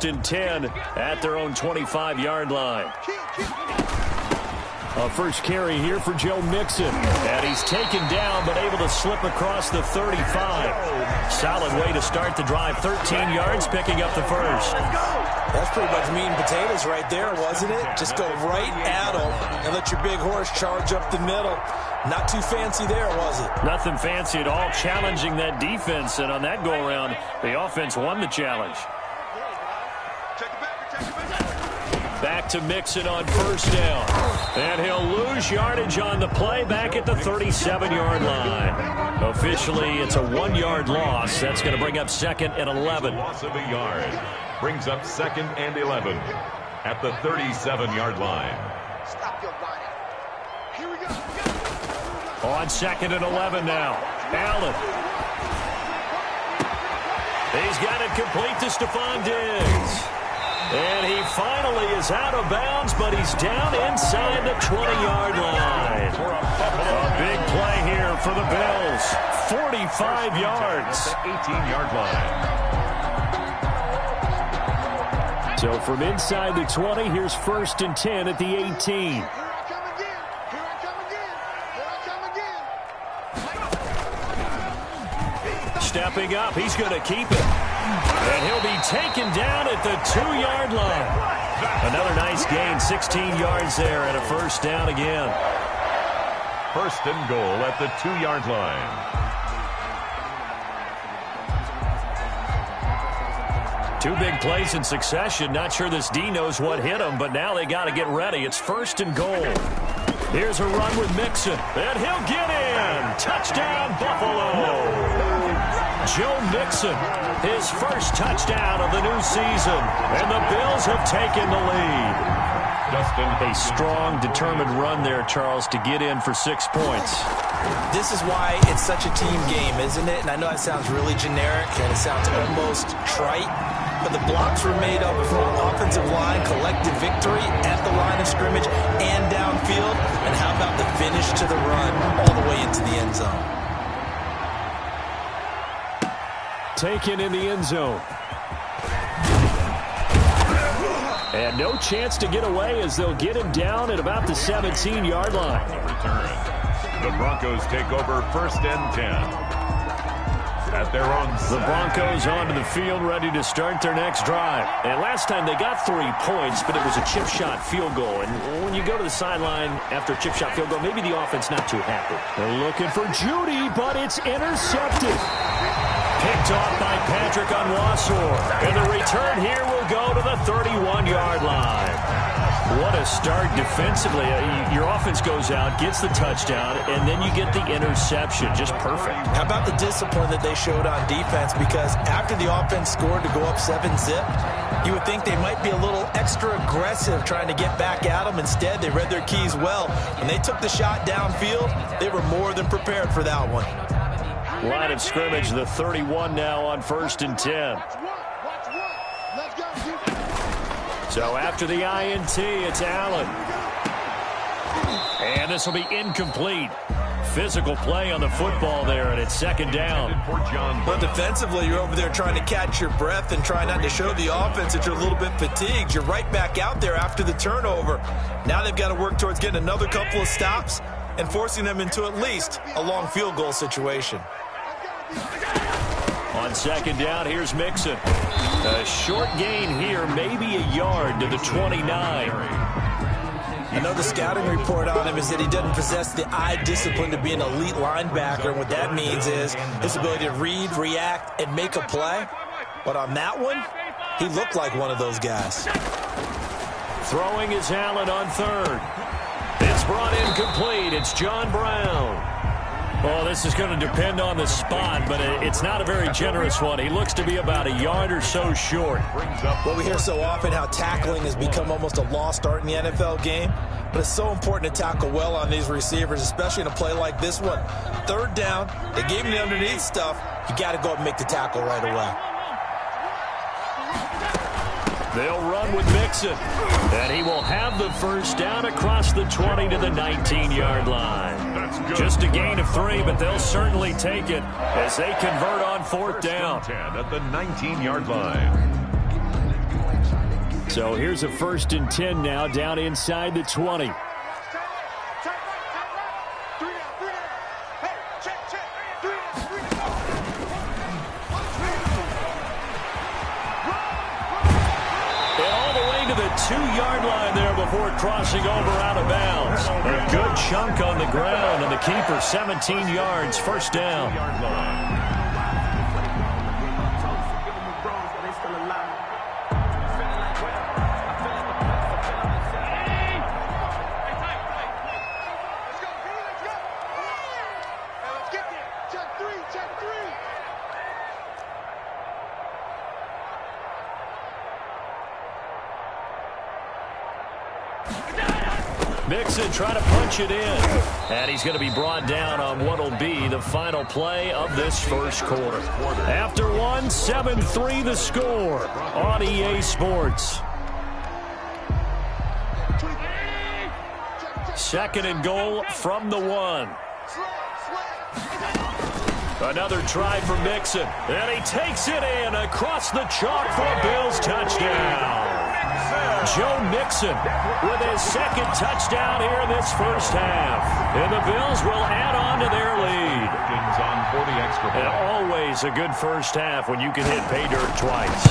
first and 10 at their own 25-yard line. A first carry here for Joe Mixon. And he's taken down but able to slip across the 35. Solid way to start the drive. 13 yards, picking up the first. That's pretty much meat and potatoes right there, wasn't it? Just go right at them and let your big horse charge up the middle. Not too fancy there, was it? Nothing fancy at all, challenging that defense. And on that go-around, the offense won the challenge. Back to Mixon on first down. And he'll lose yardage on the play back at the 37-yard line. Officially, it's a 1-yard loss. That's going to bring up 2nd and 11. Loss of a yard brings up 2nd and 11 at the 37-yard line. Stop your whining. Here we go. On 2nd and 11 now. Allen. He's got it complete to Stephon Diggs. And he finally is out of bounds, but he's down inside the 20-yard line. A big play here for the Bills. 45 yards. 18-yard line. So from inside the 20, here's 1st and 10 at the 18. Stepping up, he's going to keep it. And he'll be taken down at the 2-yard line. Another nice gain, 16 yards there, and a first down again. First and goal at the 2-yard line. Two big plays in succession. Not sure this D knows what hit him, but now they got to get ready. It's 1st and goal. Here's a run with Mixon, and he'll get in. Touchdown, Buffalo. Joe Mixon, his first touchdown of the new season, and the Bills have taken the lead. A strong, determined run there, Charles, to get in for 6 points. This is why it's such a team game, isn't it? And I know that sounds really generic, and it sounds almost trite, but the blocks were made up from offensive line, collective victory at the line of scrimmage and downfield. And how about the finish to the run all the way into the end zone? Taken in the end zone. And no chance to get away as they'll get him down at about the 17-yard line. Return. The Broncos take over 1st and 10. At their own the Broncos onto the field, ready to start their next drive. And last time they got 3 points, but it was a chip shot field goal. And when you go to the sideline after a chip shot field goal, maybe the offense not too happy. They're looking for Judy, but it's intercepted. Picked off by Patrick Onwuasor. And the return here will go to the 31-yard line. What a start defensively. Your offense goes out, gets the touchdown, and then you get the interception. Just perfect. How about the discipline that they showed on defense? Because after the offense scored to go up 7-zip, you would think they might be a little extra aggressive trying to get back at them. Instead, they read their keys well. When they took the shot downfield, they were more than prepared for that one. Line of scrimmage, the 31 now on 1st and 10. So after the INT, it's Allen. And this will be incomplete. Physical play on the football there, and it's 2nd down. But defensively, you're over there trying to catch your breath and try not to show the offense that you're a little bit fatigued. You're right back out there after the turnover. Now they've got to work towards getting another couple of stops and forcing them into at least a long field goal situation. On 2nd down, here's Mixon. A short gain here, maybe a yard to the 29. I know the scouting report on him is that he doesn't possess the eye discipline to be an elite linebacker. And what that means is his ability to read, react, and make a play. But on that one, he looked like one of those guys. Throwing is Allen on 3rd. It's brought in complete. It's John Brown. Well, this is going to depend on the spot, but it's not a very generous one. He looks to be about a yard or so short. Well, we hear so often how tackling has become almost a lost art in the NFL game, but it's so important to tackle well on these receivers, especially in a play like this one. 3rd down, they gave him the underneath stuff. You got to go up and make the tackle right away. They'll run with Mixon, and he will have the first down across the 20 to the 19-yard line. Just a gain of 3, but they'll certainly take it as they convert on 4th down. 10 at the 19-yard line. So here's a 1st and 10 now, down inside the 20. The 2-yard line there before crossing over out of bounds. A good chunk on the ground, and the keeper 17 yards, 1st down. Mixon trying to punch it in. And he's going to be brought down on what will be the final play of this 1st quarter. After one, 7-3 the score on EA Sports. 2nd and goal from the 1. Another try for Mixon. And he takes it in across the chalk for a Bills touchdown. Joe Mixon with his 2nd touchdown here in this 1st half. And the Bills will add on to their lead. And always a good 1st half when you can hit pay dirt twice.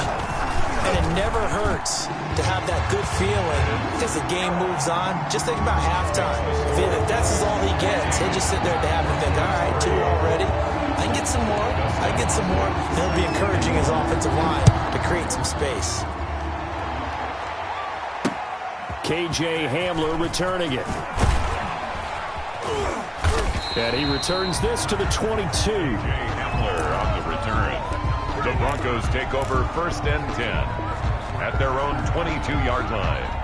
And it never hurts to have that good feeling as the game moves on. Just think about halftime. If that's all he gets, he'll just sit there at the half and think, all right, 2 already. I can get some more. I can get some more. He'll be encouraging his offensive line to create some space. KJ Hamler returning it. And he returns this to the 22. KJ Hamler on the return. The Broncos take over 1st and 10 at their own 22-yard line.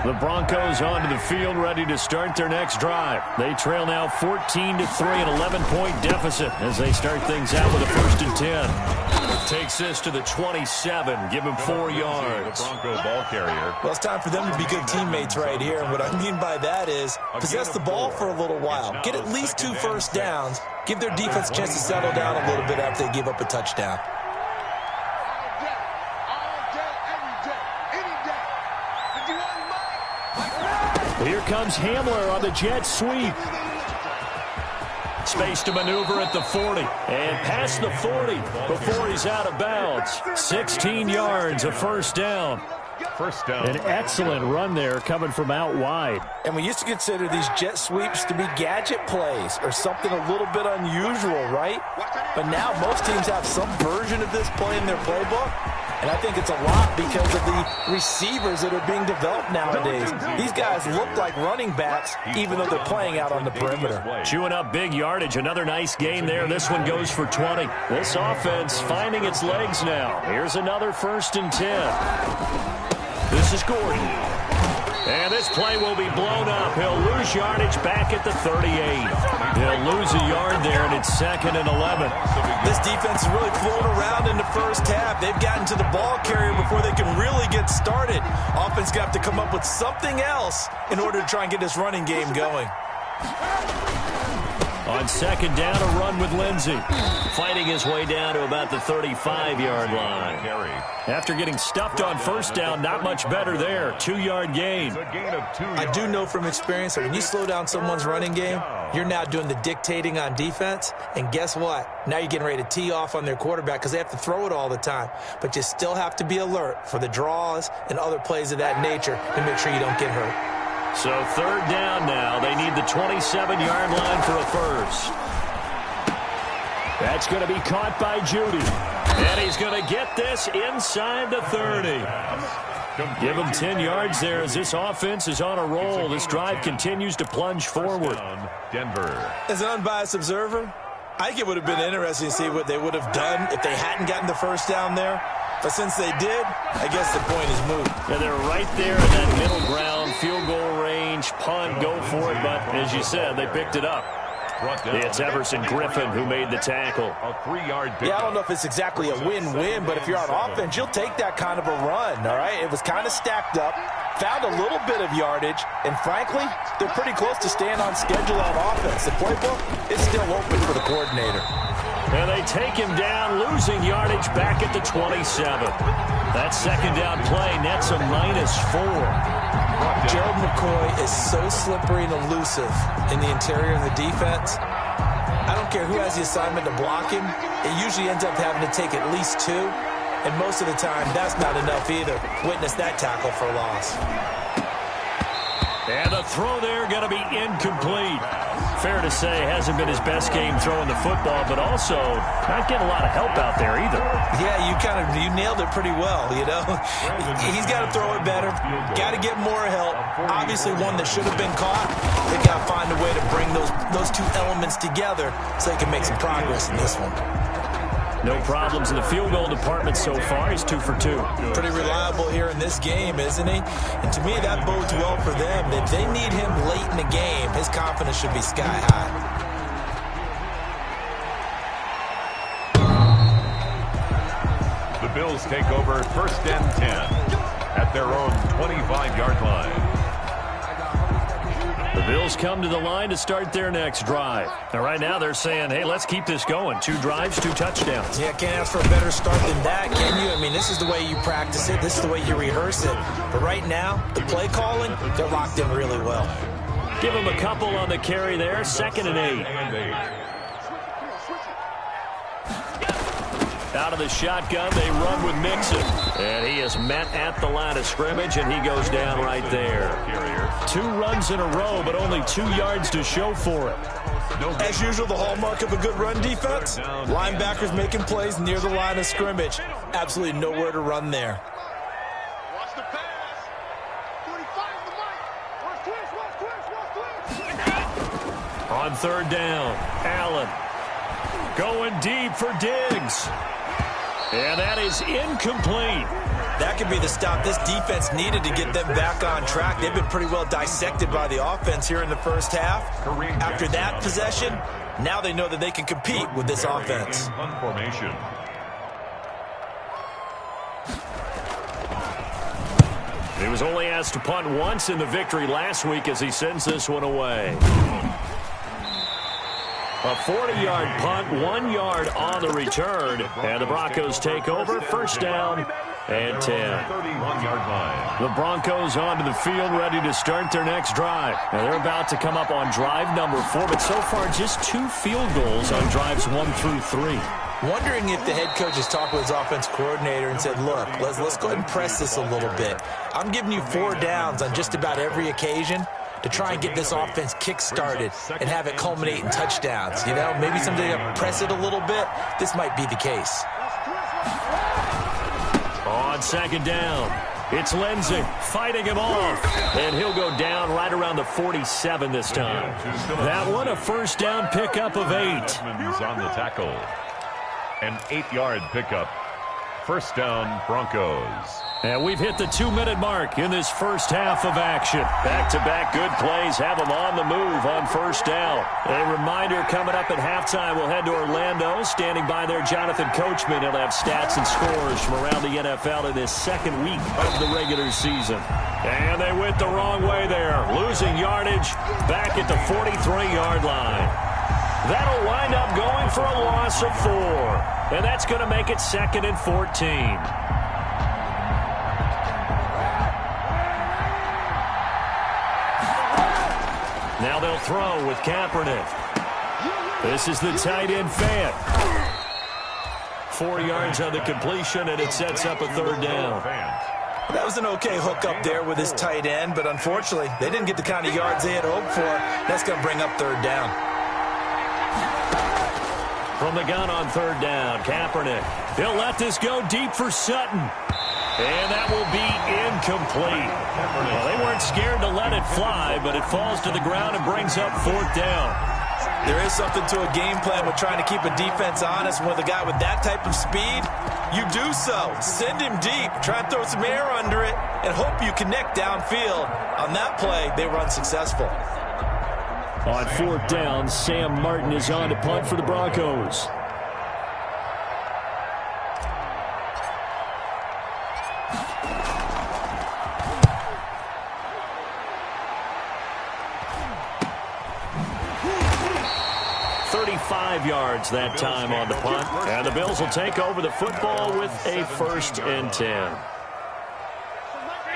The Broncos onto the field, ready to start their next drive. They trail now 14-3, an 11-point deficit as they start things out with a 1st and 10. Takes this to the 27, give him 4 yards. The Bronco ball carrier. Well, it's time for them to be good teammates right here. And what I mean by that is possess the ball for a little while. Get at least 2 first downs. Give their defense a chance to settle down a little bit after they give up a touchdown. Here comes Hamler on the jet sweep. Space to maneuver at the 40. And past the 40 before he's out of bounds. 16 yards, a 1st down. 1st down. An excellent run there coming from out wide. And we used to consider these jet sweeps to be gadget plays or something a little bit unusual, right? But now most teams have some version of this play in their playbook. And I think it's a lot because of the receivers that are being developed nowadays. These guys look like running backs, even though they're playing out on the perimeter. Chewing up big yardage. Another nice gain there. This one goes for 20. This offense finding its legs now. Here's another 1st and 10. This is Gordon. And this play will be blown up. He'll lose yardage back at the 38. He'll lose a yard there, and it's 2nd and 11. This defense is really flown around in the 1st half. They've gotten to the ball carrier before they can really get started. Offense got to come up with something else in order to try and get this running game going. On 2nd down, a run with Lindsey. Fighting his way down to about the 35-yard line. After getting stuffed on 1st down, not much better there. 2-yard gain. I do know from experience that when you slow down someone's running game, you're now doing the dictating on defense. And guess what? Now you're getting ready to tee off on their quarterback because they have to throw it all the time. But you still have to be alert for the draws and other plays of that nature to make sure you don't get hurt. So 3rd down now. They need the 27-yard line for a 1st. That's going to be caught by Judy. And he's going to get this inside the 30. Give him 10 yards there as this offense is on a roll. This drive continues to plunge forward. Denver. As an unbiased observer, I think it would have been interesting to see what they would have done if they hadn't gotten the 1st down there. But since they did, I guess the point is moot. Yeah, they're right there in that middle ground, field goal range, punt, go for it. But as you said, they picked it up. It's Everson Griffin who made the tackle. A 3-yard pickup. Yeah, I don't know if it's exactly a win-win, but if you're on offense, you'll take that kind of a run, all right? It was kind of stacked up. found a little bit of yardage, and frankly, they're pretty close to staying on schedule on offense. The playbook is still open for the coordinator. And they take him down, losing yardage back at the 27. That second down play nets a -4. Gerald McCoy is so slippery and elusive in the interior of the defense. I don't care who has the assignment to block him. It usually ends up having to take at least 2. And most of the time, that's not enough either. Witness that tackle for loss. And the throw there going to be incomplete. Fair to say, hasn't been his best game throwing the football, but also not getting a lot of help out there either. Yeah, you nailed it pretty well, you know. He's got to throw it better. Got to get more help. Obviously, one that should have been caught. They got to find a way to bring those two elements together so they can make some progress in this one. No problems in the field goal department so far. He's 2 for 2. Pretty reliable here in this game, isn't he? And to me, that bodes well for them. If they need him late in the game, his confidence should be sky high. The Bills take over 1st and 10 at their own 25-yard line. The Bills come to the line to start their next drive. Now, right now, they're saying, hey, let's keep this going. 2 drives, 2 touchdowns. Yeah, can't ask for a better start than that, can you? I mean, this is the way you practice it. This is the way you rehearse it. But right now, the play calling, they're locked in really well. Give them a couple on the carry there. 2nd and 8. Out of the shotgun, they run with Mixon. And he is met at the line of scrimmage, and he goes down right there. 2 runs in a row, but only 2 yards to show for it. As usual, the hallmark of a good run defense, linebackers making plays near the line of scrimmage. Absolutely nowhere to run there. Watch the pass. 45 the mic. On 3rd down, Allen going deep for Diggs. And that is incomplete. That could be the stop this defense needed to get them back on track. They've been pretty well dissected by the offense here in the first half. After that possession, now they know that they can compete with this offense. He was only asked to punt once in the victory last week as he sends this one away. A 40-yard punt, 1 yard on the return. And the Broncos take over. 1st down and 10. 31-yard line. The Broncos onto the field, ready to start their next drive. Now they're about to come up on drive number 4, but so far just 2 field goals on drives 1 through 3. Wondering if the head coach has talked with his offense coordinator and said, look, let's go ahead and press this a little bit. I'm giving you 4 downs on just about every occasion to try and get this offense kick-started and have it culminate in touchdowns. You know, maybe someday to press it a little bit. This might be the case. On 2nd down, it's Lindsey fighting him off. And he'll go down right around the 47 this time. That one, a 1st down pickup of 8. On the tackle. An 8-yard pickup. 1st down, Broncos. And we've hit the 2-minute mark in this first half of action. Back-to-back good plays have them on the move on 1st down. A reminder coming up at halftime, we'll head to Orlando. Standing by there, Jonathan Coachman. He'll have stats and scores from around the NFL in this 2nd week of the regular season. And they went the wrong way there, losing yardage back at the 43-yard line. That'll wind up going for a loss of 4. And that's going to make it 2nd and 14. Now they'll throw with Kaepernick. This is the tight end Fant. 4 yards on the completion, and it sets up a 3rd down. That was an okay hook up there with his tight end, but unfortunately, they didn't get the kind of yards they had hoped for. That's going to bring up 3rd down. From the gun on 3rd down, Kaepernick. He'll let this go deep for Sutton. And that will be incomplete. Well, they weren't scared to let it fly, but it falls to the ground and brings up 4th down. There is something to a game plan with trying to keep a defense honest. With a guy with that type of speed, you do so. Send him deep. Try and throw some air under it and hope you connect downfield. On that play, they were unsuccessful. On 4th down, Sam Martin is on to punt for the Broncos. 35 yards that time on the punt. And the Bills will take over the football with a 1st and 10.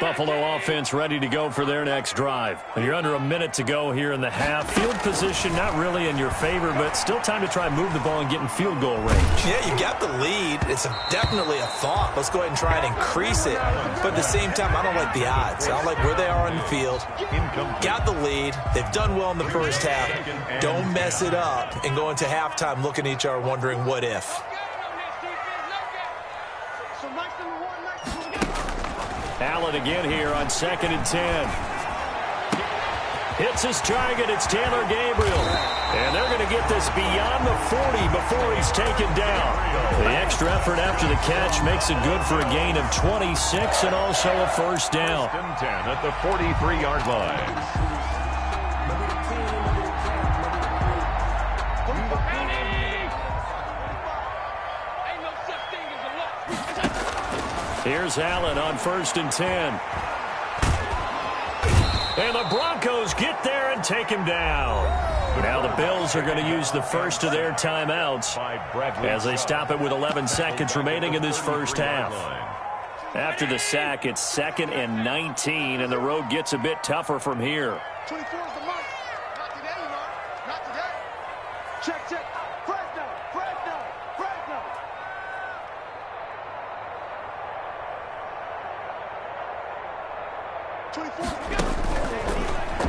Buffalo offense ready to go for their next drive. And you're under a minute to go here in the half. Field position not really in your favor, but still time to try and move the ball and get in field goal range. Yeah, you got the lead. It's definitely a thought. Let's go ahead and try and increase it. But at the same time, I don't like the odds. I don't like where they are on the field. Got the lead. They've done well in the first half. Don't mess it up and go into halftime looking at each other wondering what if. Allen again here on 2nd and 10. Hits his target. It's Taylor Gabriel. And they're going to get this beyond the 40 before he's taken down. The extra effort after the catch makes it good for a gain of 26 and also a 1st down. 1st and 10 at the 43-yard line. Here's Allen on 1st and 10. And the Broncos get there and take him down. Now the Bills are going to use the first of their timeouts as they stop it with 11 seconds remaining in this first half. After the sack, it's 2nd and 19, and the road gets a bit tougher from here. 24 is the mark. Not today, Mark. Not today. Check, check. Fresno, Fresno, Fresno.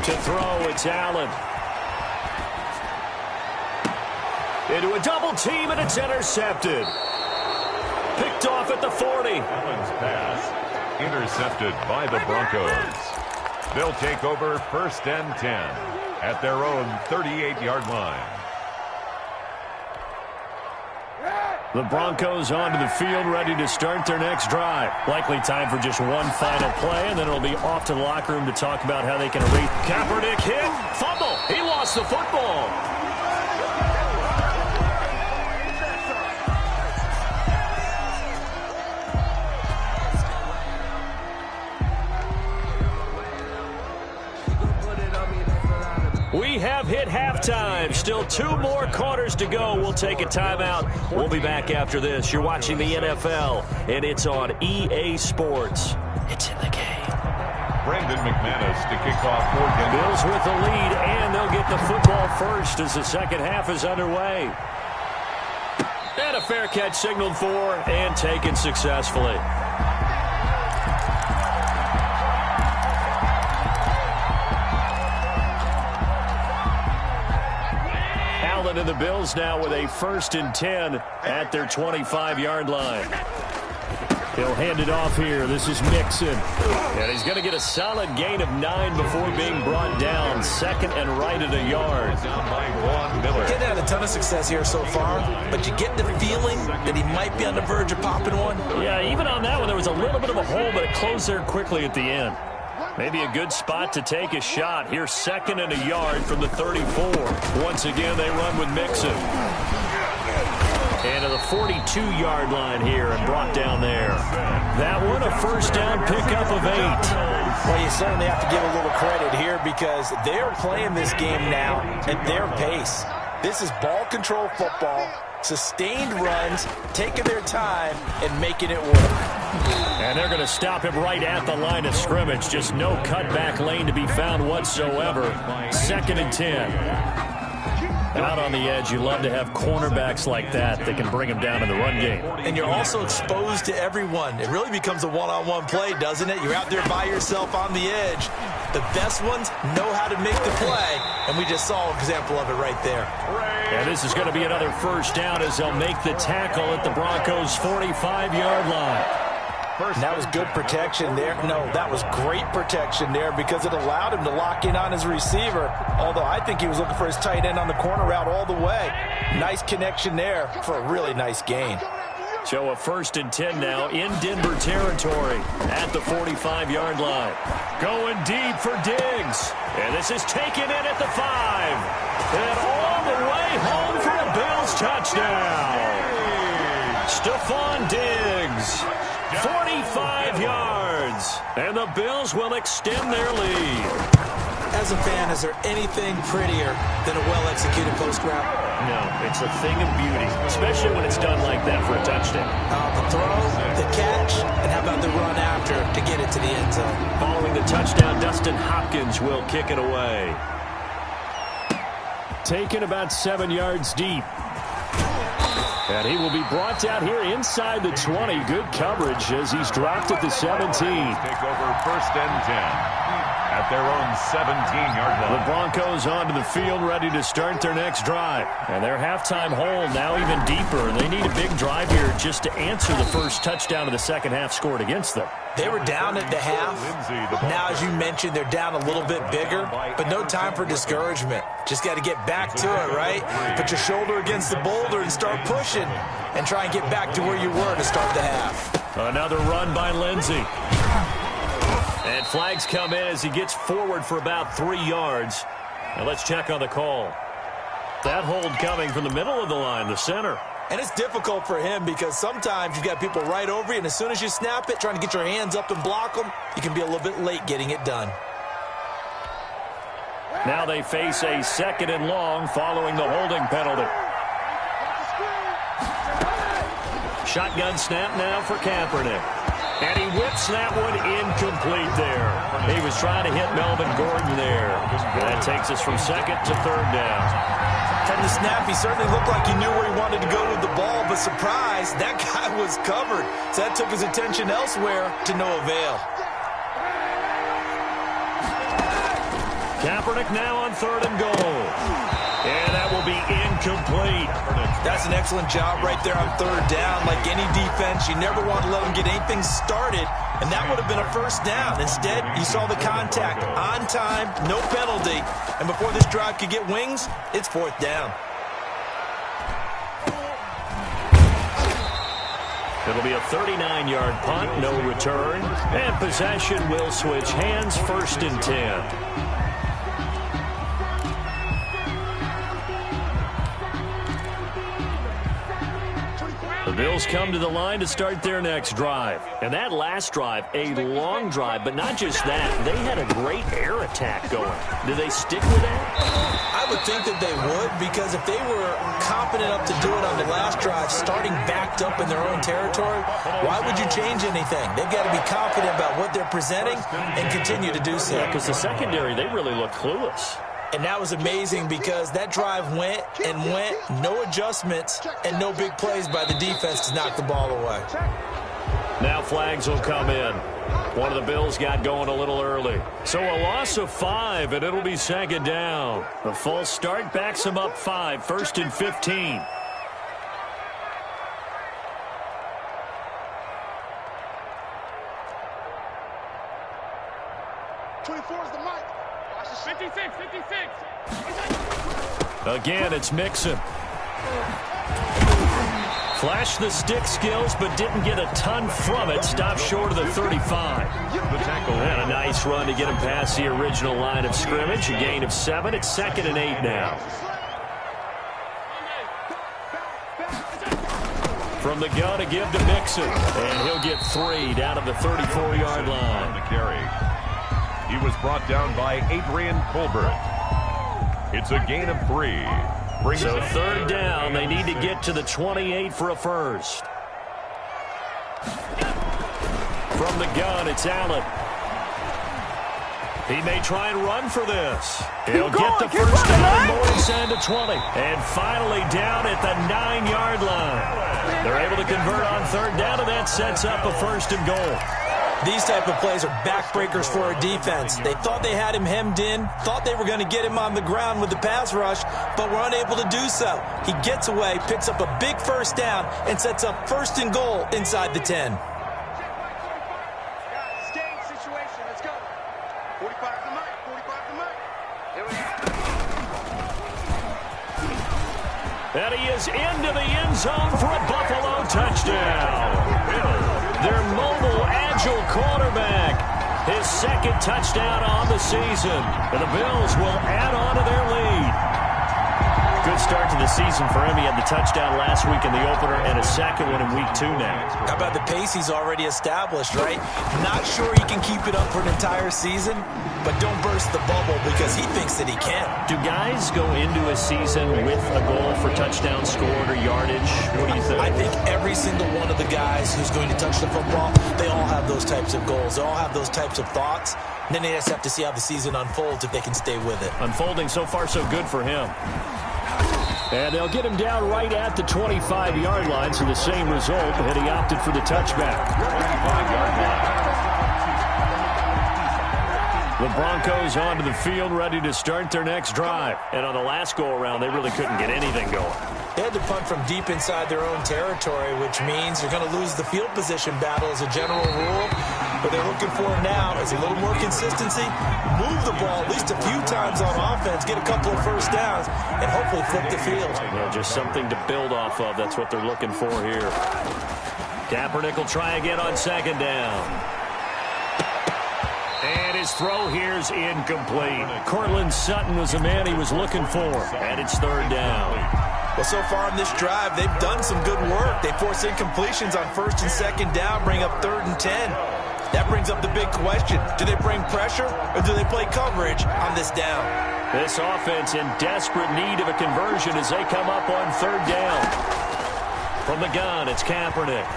To throw, it's Allen. Into a double team, and it's intercepted. Picked off at the 40. Allen's pass intercepted by the Broncos. They'll take over 1st and 10 at their own 38-yard line. The Broncos onto the field, ready to start their next drive. Likely time for just one final play, and then it'll be off to the locker room to talk about how they can erase. Kaepernick hit, fumble. He lost the football. We have hit halftime. Still 2 more quarters to go. We'll take a timeout. We'll be back after this. You're watching the NFL, and it's on EA Sports. It's in the game. Brandon McManus to kick off for Denver. Bills with the lead, and they'll get the football first as the second half is underway. And a fair catch signaled for and taken successfully. And the Bills now with a 1st and 10 at their 25-yard line. He'll hand it off here. This is Mixon. And he's going to get a solid gain of 9 before being brought down. 2nd and right at a yard. Down by Vaughn Miller. He's had a ton of success here so far, but you get the feeling that he might be on the verge of popping one. Yeah, even on that one, there was a little bit of a hole, but it closed there quickly at the end. Maybe a good spot to take a shot. Here, 2nd and a yard from the 34. Once again, they run with Mixon. And to the 42-yard line here and brought down there. That one, a 1st down pickup of 8. Well, you certainly have to give a little credit here because they're playing this game now at their pace. This is ball control football, sustained runs, taking their time, and making it work. And they're going to stop him right at the line of scrimmage. Just no cutback lane to be found whatsoever. 2nd and 10. Out on the edge, you love to have cornerbacks like that can bring him down in the run game. And you're also exposed to everyone. It really becomes a one-on-one play, doesn't it? You're out there by yourself on the edge. The best ones know how to make the play, and we just saw an example of it right there. And this is going to be another 1st down as they'll make the tackle at the Broncos' 45-yard line. That was good protection there. No, that was great protection there because it allowed him to lock in on his receiver, although I think he was looking for his tight end on the corner route all the way. Nice connection there for a really nice gain. So a 1st and 10 now in Denver territory at the 45-yard line. Going deep for Diggs. And this is taken in at the 5. And all the way home for a Bills touchdown. Stephon Diggs. 45 yards, and the Bills will extend their lead. As a fan, is there anything prettier than a well-executed post route? No, it's a thing of beauty, especially when it's done like that for a touchdown. The throw, the catch, and how about the run after to get it to the end zone? Following the touchdown, Dustin Hopkins will kick it away. Taken about 7 yards deep. And he will be brought down here inside the 20. Good coverage as he's dropped at the 17. Take over first and 10 at their own 17-yard line. The Broncos onto the field ready to start their next drive. And their halftime hole now even deeper. They need a big drive here just to answer the first touchdown of the second half scored against them. They were down at the half. Now, as you mentioned, they're down a little bit bigger, but no time for discouragement. Just got to get back to it, right? Put your shoulder against the boulder and start pushing and try and get back to where you were to start the half. Another run by Lindsey. And flags come in as he gets forward for about 3 yards. Now let's check on the call. That hold coming from the middle of the line, the center. And it's difficult for him because sometimes you've got people right over you, and as soon as you snap it, trying to get your hands up and block them, you can be a little bit late getting it done. Now they face a 2nd and long following the holding penalty. Shotgun snap now for Kaepernick. And he whips that one incomplete there. He was trying to hit Melvin Gordon there. And that takes us from 2nd to 3rd down. From the snap, he certainly looked like he knew where he wanted to go with the ball, but surprise, that guy was covered. So that took his attention elsewhere to no avail. Kaepernick now on 3rd and goal. And that will be incomplete. That's an excellent job right there on 3rd down. Like any defense, you never want to let them get anything started, and that would have been a first down. Instead, you saw the contact on time, no penalty, and before this drive could get wings, it's 4th down. It'll be a 39-yard punt, no return, and possession will switch hands, 1st and 10. The Bills come to the line to start their next drive. And that last drive, a long drive, but not just that. They had a great air attack going. Do they stick with that? I would think that they would, because if they were confident enough to do it on the last drive, starting backed up in their own territory, why would you change anything? They've got to be confident about what they're presenting and continue to do so. Yeah, because the secondary, they really look clueless. And that was amazing because that drive went and went, no adjustments, and no big plays by the defense to knock the ball away. Now flags will come in. One of the Bills got going a little early. So a loss of 5, and it'll be 2nd down. The false start backs them up 5, 1st and 15. Again, it's Mixon. Flashed the stick skills, but didn't get a ton from it. Stopped short of the 35. And a nice run to get him past the original line of scrimmage. A gain of 7. It's 2nd and 8 now. From the gun to give to Mixon. And he'll get 3 down to the 34-yard line. The carry. He was brought down by Adrian Colbert. It's a gain of 3. So 3rd down, they need to get to the 28 for a first. From the gun, it's Allen. He may try and run for this. He'll get the first down, Morrison to 20. And finally down at the 9-yard line. They're able to convert on 3rd down, and that sets up a 1st and goal. These type of plays are backbreakers for a defense. They thought they had him hemmed in, thought they were going to get him on the ground with the pass rush, but were unable to do so. He gets away, picks up a big 1st down, and sets up 1st and goal inside the 10. And he is into the end zone for a Buffalo touchdown. Their mobile, agile quarterback. His 2nd touchdown on the season. And the Bills will add on to their lead. Good start to the season for him. He had the touchdown last week in the opener and a second one in week 2 now. How about the pace he's already established, right? Not sure he can keep it up for an entire season, but don't burst the bubble because he thinks that he can. Do guys go into a season with a goal for touchdown scored or yardage? What do you think? I think every single one of the guys who's going to touch the football, they all have those types of goals. They all have those types of thoughts. And then they just have to see how the season unfolds if they can stay with it. Unfolding so far so good for him. And they'll get him down right at the 25-yard line, so the same result, and he opted for the touchback. 25-yard line. The Broncos onto the field, ready to start their next drive. And on the last go-around, they really couldn't get anything going. They had to punt from deep inside their own territory, which means you're going to lose the field position battle as a general rule. What they're looking for now is a little more consistency, move the ball at least a few times on offense, get a couple of first downs, and hopefully flip the field. Yeah, just something to build off of. That's what they're looking for here. Kaepernick will try again on second down. And his throw here's incomplete. Cortland Sutton was the man he was looking for. And it's third down. Well, so far in this drive, they've done some good work. They force incompletions on first and second down, bring up 3rd and 10. That brings up the big question. Do they bring pressure or do they play coverage on this down? This offense in desperate need of a conversion as they come up on third down. From the gun, it's Kaepernick.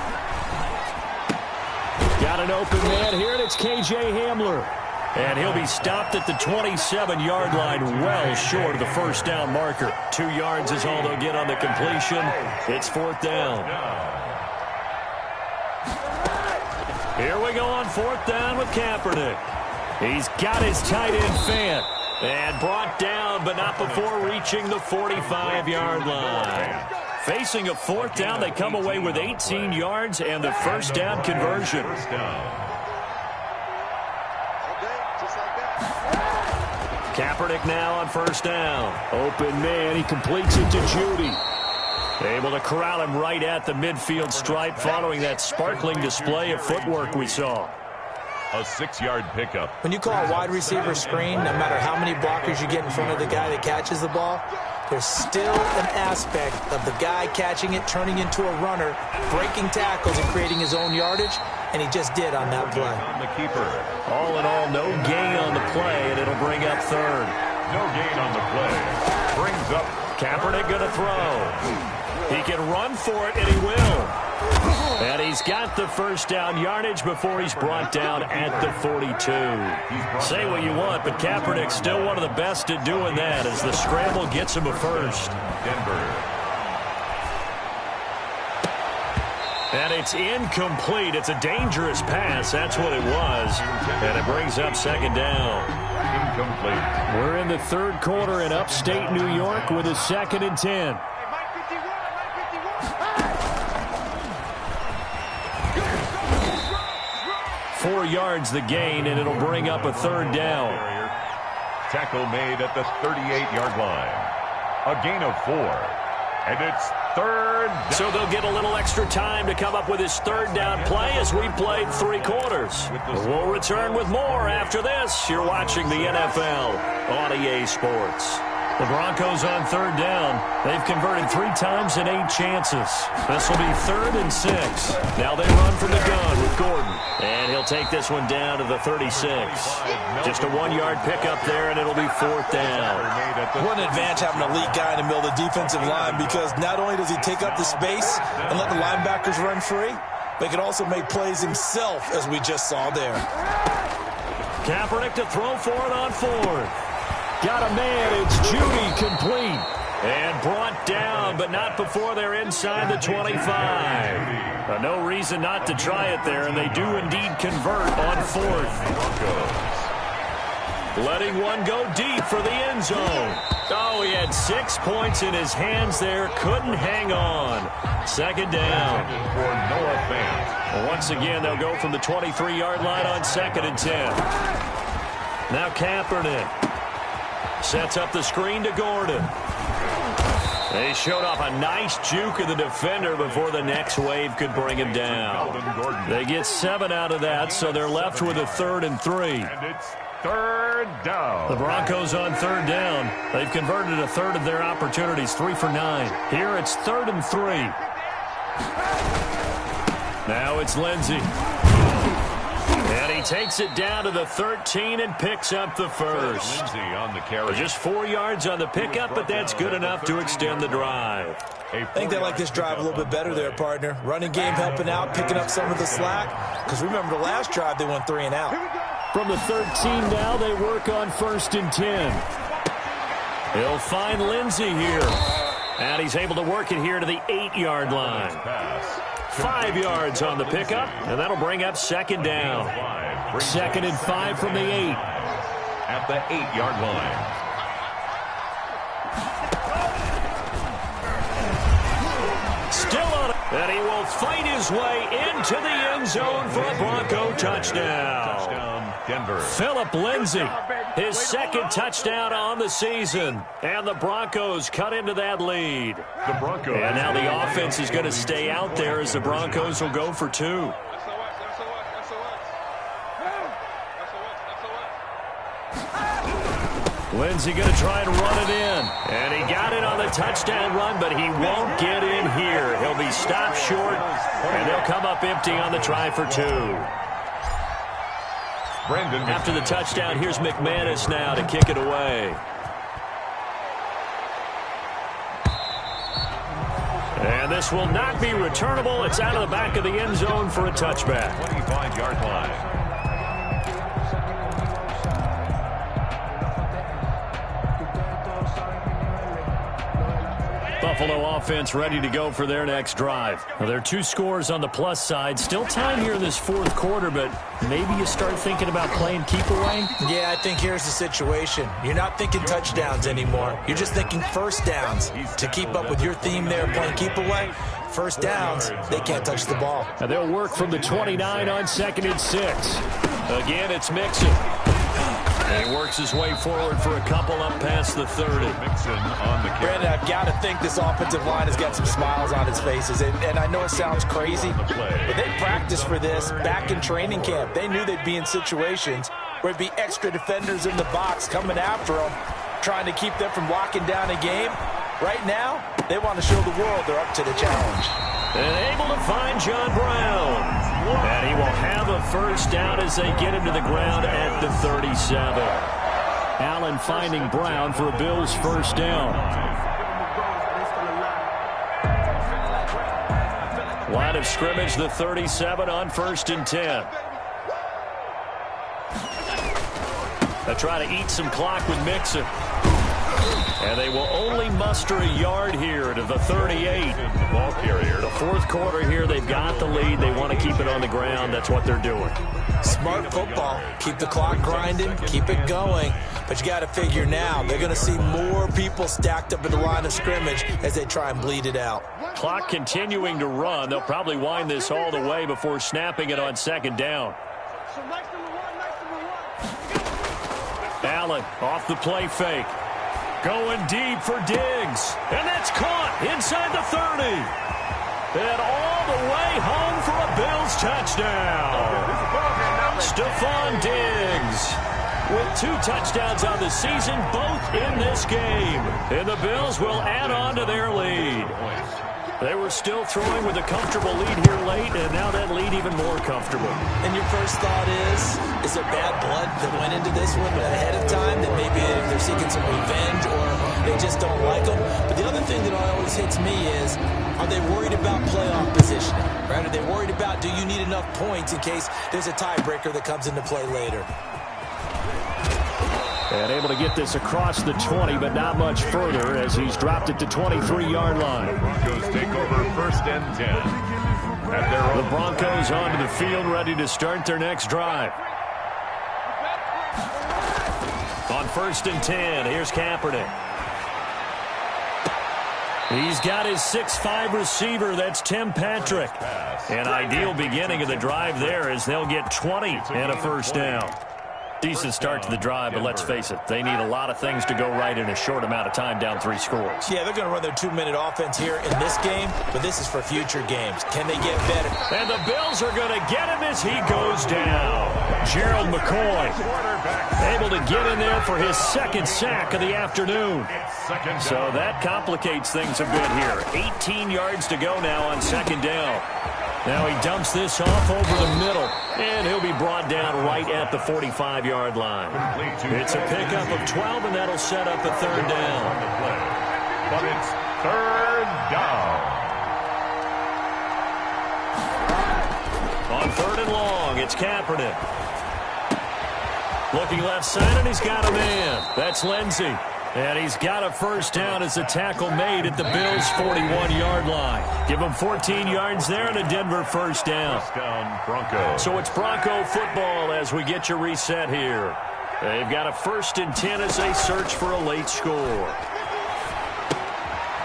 Got an open man here, and it's K.J. Hamler. And he'll be stopped at the 27-yard line, well short of the first down marker. 2 yards is all they'll get on the completion. It's 4th down. Here we go on 4th down with Kaepernick. He's got his tight end Fant. And brought down, but not before reaching the 45-yard line. Facing a 4th down, they come away with 18 yards and the first down conversion. Kaepernick now on first down. Open man, he completes it to Judy. Able to corral him right at the midfield stripe following that sparkling display of footwork we saw. A 6-yard pickup. When you call a wide receiver screen, no matter how many blockers you get in front of the guy that catches the ball, there's still an aspect of the guy catching it, turning into a runner, breaking tackles and creating his own yardage, and he just did on that play. On the keeper. All in all, no gain on the play, and it'll bring up 3rd. No gain on the play. Brings up Kaepernick going to throw. He can run for it, and he will. And he's got the first down yardage before he's brought down at the 42. Say what you want, but Kaepernick's still one of the best at doing that as the scramble gets him a first. Denver. And it's incomplete. It's a dangerous pass. That's what it was. And it brings up 2nd down. Incomplete. We're in the 3rd quarter in upstate New York with a 2nd and 10. 4 yards the gain, and it'll bring up a 3rd down. Tackle made at the 38-yard line. A gain of 4. And it's 3rd down. So they'll get a little extra time to come up with his 3rd down play as we played 3 quarters. We'll return with more after this. You're watching the NFL on EA Sports. The Broncos on 3rd down. They've converted 3 times in 8 chances. This will be 3rd and 6. Now they run from the gun with Gordon. And he'll take this one down to the 36. Just a 1-yard pickup there, and it'll be 4th down. What an advantage having an elite guy in the middle of the defensive line, because not only does he take up the space and let the linebackers run free, but he can also make plays himself, as we just saw there. Kaepernick to throw for it on 4th. Got a man, it's Judy, complete. And brought down, but not before they're inside the 25. No reason not to try it there, and they do indeed convert on 4th. Letting one go deep for the end zone. Oh, he had 6 points in his hands there, couldn't hang on. 2nd down. For Noah Fant. Once again, they'll go from the 23-yard line on 2nd and 10. Now Kaepernick. Sets up the screen to Gordon. They showed off a nice juke of the defender before the next wave could bring him down. They get 7 out of that, so they're left with a 3rd and 3. And it's third down. The Broncos on third down. They've converted a third of their opportunities, 3 for 9. Here it's 3rd and 3. Now it's Lindsey. And he takes it down to the 13 and picks up the first. Lindsey on the carry. Just 4 yards on the pickup, but that's good enough to extend the drive. I think they like this drive a little bit better there, partner. Running game helping out, picking up some of the slack. Because remember the last drive, they went 3 and out. From the 13 now, they work on 1st and 10. He'll find Lindsey here. And he's able to work it here to the 8-yard line. 5 yards on the pickup, and that'll bring up 2nd down. 2nd and 5 from the 8. At the 8-yard line. Still on it. And he will fight his way into the end zone for a Bronco touchdown. Denver. Phillip Lindsey, his 2nd touchdown on the season. And the Broncos cut into that lead. The Broncos. And now the offense is going to stay out there as the Broncos will go for 2. Lindsey going to try and run it in. And he got it on the touchdown run, but he won't get in here. He'll be stopped short, and they'll come up empty on the try for 2. After the touchdown, here's McManus now to kick it away. And this will not be returnable. It's out of the back of the end zone for a touchback. 25-yard line. Buffalo offense ready to go for their next drive. Now, there are 2 scores on the plus side. Still time here in this 4th quarter, but maybe you start thinking about playing keep away? Yeah, I think here's the situation. You're not thinking touchdowns anymore. You're just thinking first downs. To keep up with your theme there, playing keep away, first downs, they can't touch the ball. Now they'll work from the 29 on 2nd and 6. Again, it's Mixon. And he works his way forward for a couple up past the 30. Mixon on the carry. Brandon, I've got to think this offensive line has got some smiles on its faces. And I know it sounds crazy, but they practiced for this back in training camp. They knew they'd be in situations where it'd be extra defenders in the box coming after them, trying to keep them from locking down a game. Right now, they want to show the world they're up to the challenge. And able to find John Brown. And he will have a first down as they get him to the ground at the 37. Allen finding Brown for a Bills first down. Line of scrimmage, the 37 on 1st and 10. They try to eat some clock with Mixon. And they will only muster a yard here to the 38. Ball carrier. The 4th quarter here, they've got the lead. They want to keep it on the ground. That's what they're doing. Smart football. Keep the clock grinding. Keep it going. But you got to figure now, they're going to see more people stacked up at the line of scrimmage as they try and bleed it out. Clock continuing to run. They'll probably wind this all the way before snapping it on 2nd down. Allen off the play fake. Going deep for Diggs. And that's caught inside the 30. And all the way home for a Bills touchdown. Stephon Diggs with 2 touchdowns on the season, both in this game. And the Bills will add on to their lead. They were still throwing with a comfortable lead here late, and now that lead even more comfortable. And your first thought is there bad blood that went into this one ahead of time, that maybe they're seeking some revenge or they just don't like them? But the other thing that always hits me is, are they worried about playoff positioning? Right? Are they worried about, do you need enough points in case there's a tiebreaker that comes into play later? And able to get this across the 20, but not much further as he's dropped it to 23-yard line. The Broncos take over 1st and 10. At their own. The Broncos onto the field, ready to start their next drive. On 1st and 10, here's Kaepernick. He's got his 6'5 receiver, that's Tim Patrick. An ideal beginning of the drive there as they'll get 20 and a first down. Decent start to the drive, but let's face it, they need a lot of things to go right in a short amount of time, down 3 scores. Yeah, they're going to run their 2-minute offense here in this game, but this is for future games. Can they get better? And the Bills are going to get him as he goes down. Gerald McCoy able to get in there for his second sack of the afternoon. So that complicates things a bit here. 18 yards to go now on second down. Now he dumps this off over the middle, and he'll be brought down right at the 45-yard line. It's a pickup of 12, and that'll set up a third down. But it's third down. On third and long, it's Kaepernick. Looking left side, and he's got a man. That's Lindsey. And he's got a first down as the tackle made at the Bills' 41-yard line. Give him 14 yards there and a Denver first down. Bronco. So it's Bronco football as we get you reset here. They've got a 1st and 10 as they search for a late score.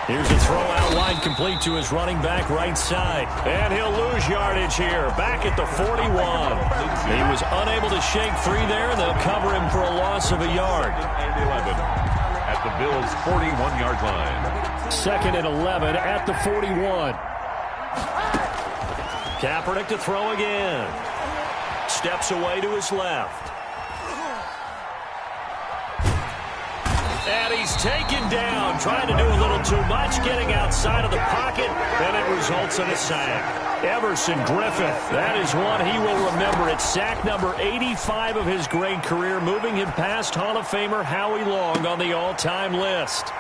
Here's a throw out wide, complete to his running back right side. And he'll lose yardage here, back at the 41. He was unable to shake free there, and they'll cover him for a loss of a yard. And 11 at the Bills' 41-yard line. 2nd and 11 at the 41. Kaepernick to throw again. Steps away to his left. And he's taken down, trying to do a little too much, getting outside of the pocket, and it results in a sack. Everson Griffith, that is one he will remember. It's sack number 85 of his great career, moving him past Hall of Famer Howie Long on the all-time list.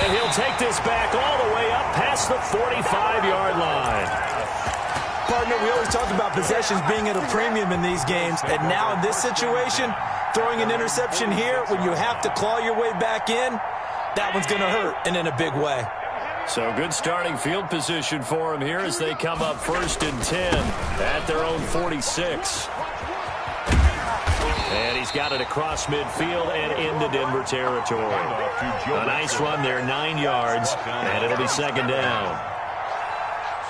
And he'll take this back all the way up past the 45-yard line. Partner, we always talk about possessions being at a premium in these games, and now in this situation, throwing an interception here when you have to claw your way back in, that one's going to hurt, and in a big way. So good starting field position for him here as they come up 1st and 10 at their own 46. And he's got it across midfield and into Denver territory. A nice run there, 9 yards, and it'll be second down.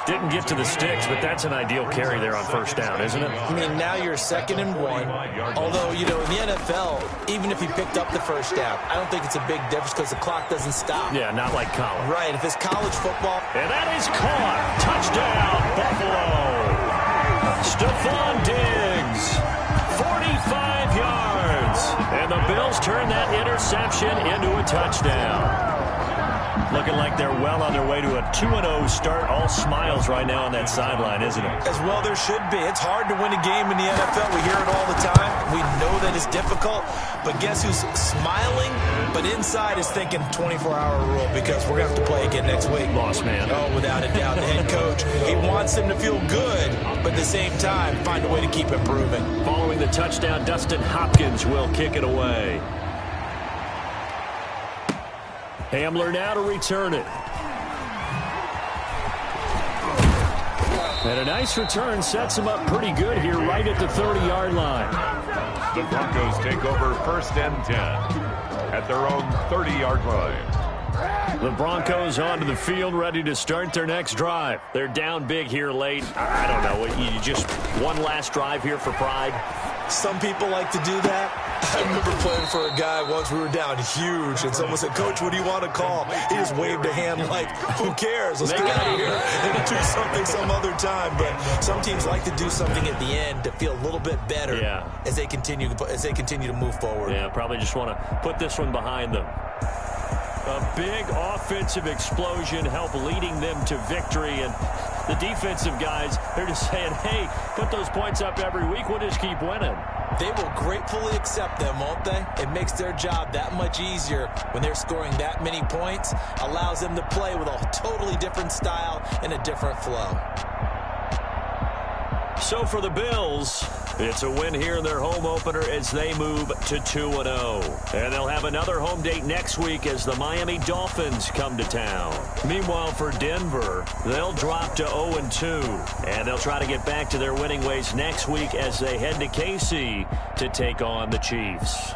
Didn't get to the sticks, but that's an ideal carry there on first down, isn't it? I mean, now you're 2nd and 1. Although, you know, in the NFL, even if he picked up the first down, I don't think it's a big difference because the clock doesn't stop. Yeah, not like college. Right, if it's college football. And that is caught. Touchdown, Buffalo. Stephon Diggs, 45 yards. And the Bills turn that interception into a touchdown. Looking like they're well on their way to a 2-0 start. All smiles right now on that sideline, isn't it? As well there should be. It's hard to win a game in the NFL. We hear it all the time. We know that it's difficult. But guess who's smiling? But inside is thinking 24-hour rule because we're going to have to play again next week. Lost man. Oh, without a doubt. The head coach, he wants him to feel good, but at the same time, find a way to keep improving. Following the touchdown, Dustin Hopkins will kick it away. Hamler now to return it. And a nice return sets him up pretty good here right at the 30-yard line. The Broncos take over 1st and 10 at their own 30-yard line. The Broncos onto the field, ready to start their next drive. They're down big here late. I don't know. You just one last drive here for pride? Some people like to do that. I remember playing for a guy once. We were down huge, and someone said, "Coach, what do you want to call?" He just waved a hand like, "Who cares? Let's get out of here and do something some other time." But some teams like to do something at the end to feel a little bit better as they continue to move forward. Yeah, probably just want to put this one behind them. A big offensive explosion helped leading them to victory, and the defensive guys, they're just saying, hey, put those points up every week, we'll just keep winning. They will gratefully accept them, won't they? It makes their job that much easier when they're scoring that many points, allows them to play with a totally different style and a different flow. So for the Bills, it's a win here in their home opener as they move to 2-0. And they'll have another home date next week as the Miami Dolphins come to town. Meanwhile, for Denver, they'll drop to 0-2. And they'll try to get back to their winning ways next week as they head to KC to take on the Chiefs.